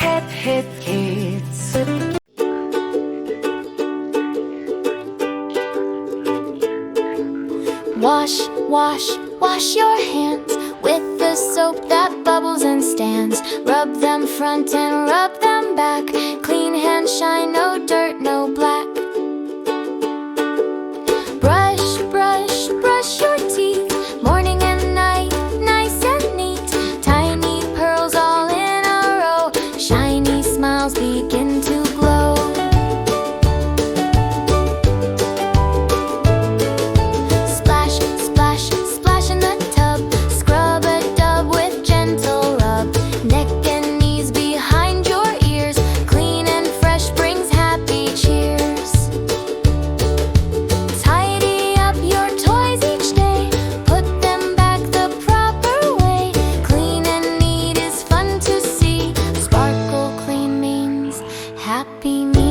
hip, hip kids. Wash, wash, wash your hands with the soap that bubbles and stands. Rub them front and rub them back. Clean hands shine, no dirt, no black. Brush, brush, brush your teeth, morning and night, nice and neat. Tiny pearls all in a row, shiny smiles begin to glow. Splash, splash, splash in the tub, scrub a dub with gentle rub. Neck and knees behind your ears, clean and fresh brings happy cheers. Tidy up your toys each day, put them back the proper way. Clean and neat is fun to see, sparkle clean means happy me.